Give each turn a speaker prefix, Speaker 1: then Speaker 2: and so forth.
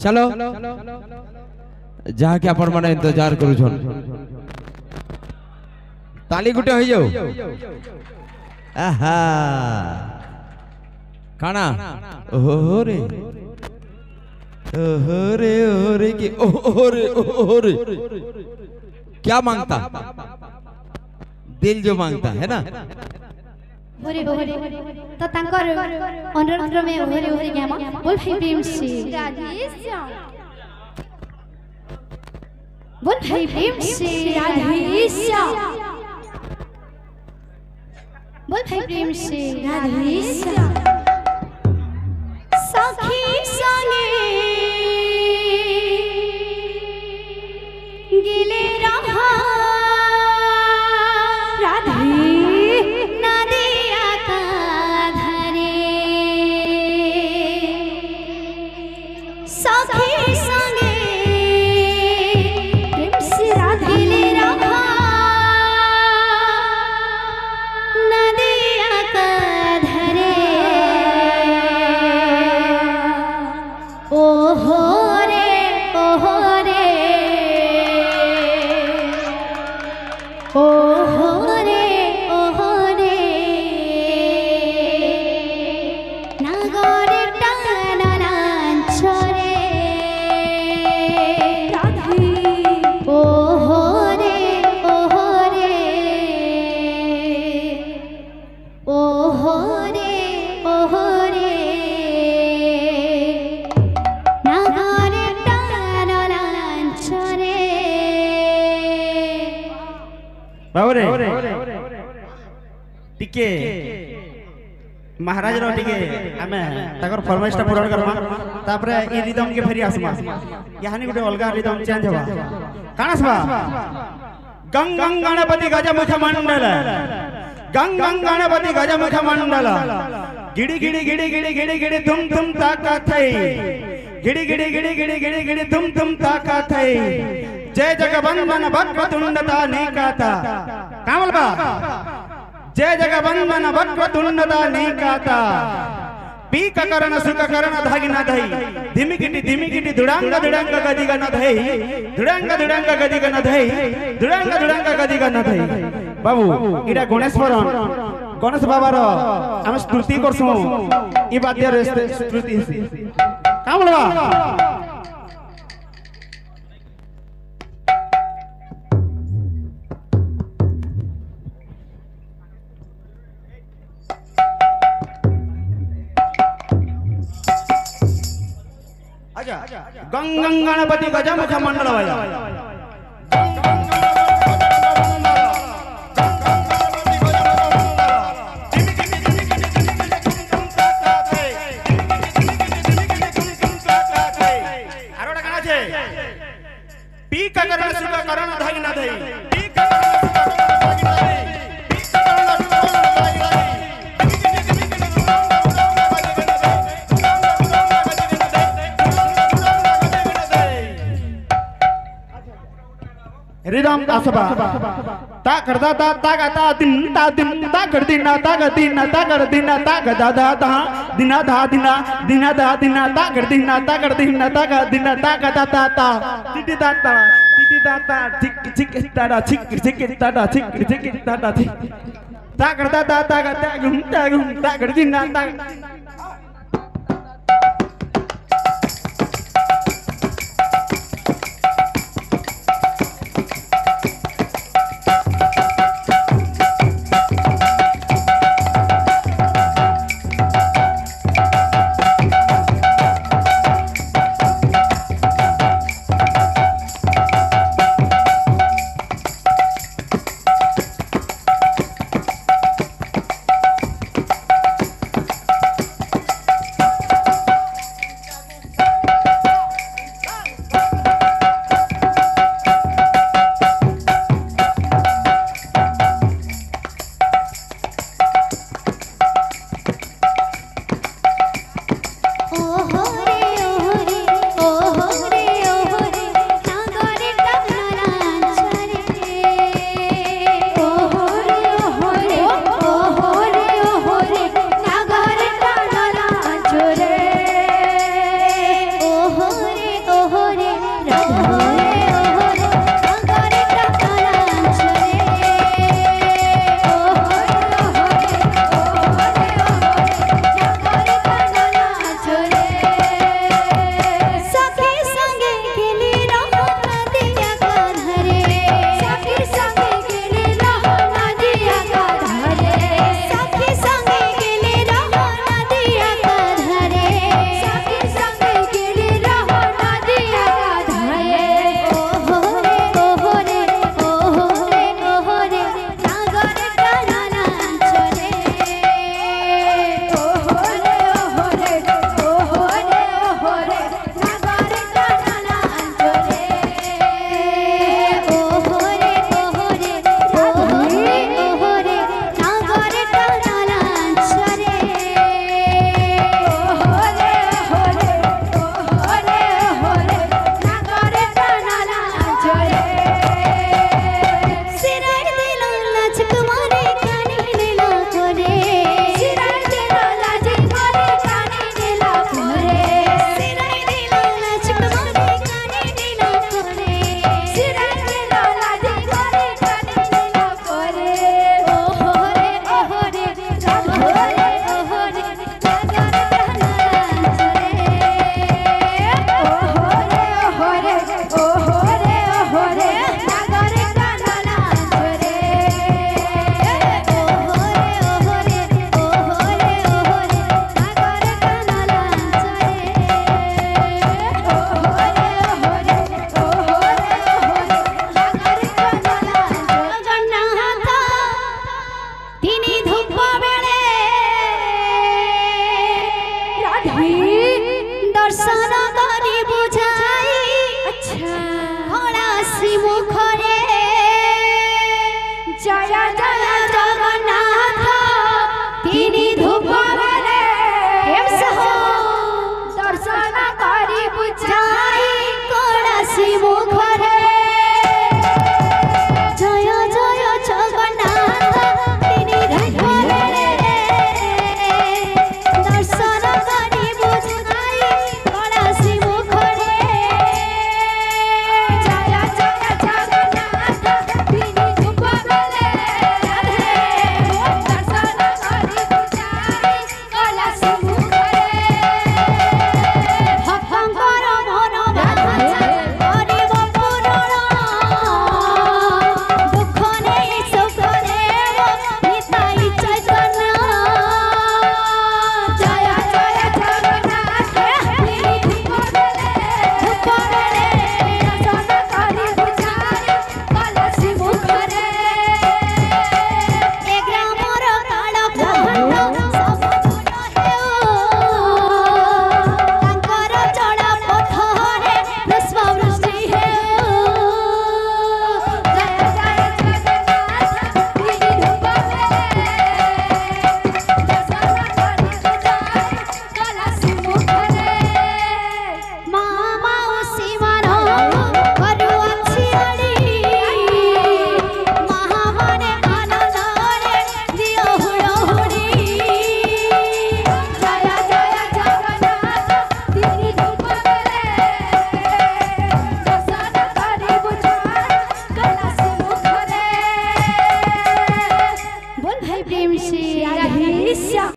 Speaker 1: चलो जहाँ के अपन मैंने इंतजार करू छन ताली गुटे हो जाओ आहा खाना ओरे की ओरे क्या मांगता दिल जो मांगता है ना
Speaker 2: ओरे ओरे तो तंकर अनुरोध में ओरे ओरे क्या मां बोल भाई प्रेम से राधेश्याम बोल भाई प्रेम से राधेश्याम बोल भाई प्रेम से राधेश्याम सखी संगे गिले रहा राधे नदिया का धरे सखी संगे प्रेम से राधे ले रहा नदिया का धरे ओहो रे ओहो रे ओहो रे ओहो रे नागरे टानांचरे राधे ओहो रे ओहो रे ओहो रे ओहो रे नागरे टानांचरे
Speaker 3: बाबरे टिके महाराज रो टिके हमें तकर फरमाइश ता पूरा करमा तापरे ई रिदम के फेरी आसमा यानी गुटे अलगा रिदम चेंज होबा कानसबा गंग गंग गणपति गजमुख मंडल गंग गंग गणपति गजमुख मंडल गिड़ी गिड़ी गिड़ी गिड़ी गिड़ी गिड़ी धुम धुम ताका थई गिड़ी गिड़ी गिड़ी गिड़ी गिड़ी गिड़ी धुम धुम ताका थई जय जगबंधन वक्रतुंडता नेकाता कामलबा जय जगबंधन वक्रतुंडता नेकाता पीक करण सुख करण धागिना धई धिमी गिटी दुडांग दुडांग गदिगा न धई दुडांग दुडांग गदिगा न धई दुडांग दुडांग गदिगा न धई बाबू इडा गणेशवरन गणेश बाबार हम स्तुति करसु ई बाद्य स्तुति कामलबा गंग गंग गणपति गजमुख मंडल वाला आरोटा गाना छे पीक करण सुख करण धाई ना धई पीक रिदम आसबा ता करदा ता गाता दिन ता कर दिना ता गदिना ता कर दिना ता गदा दा दिना धा दिना दिना धा दिना ता कर दिना ता गदिना ता गदा ता टिटी ता चिक चिक तारा चिक चिक तारा चिक चिक तारा चिक ता करदा ता गाता गुम ता कर दिना ता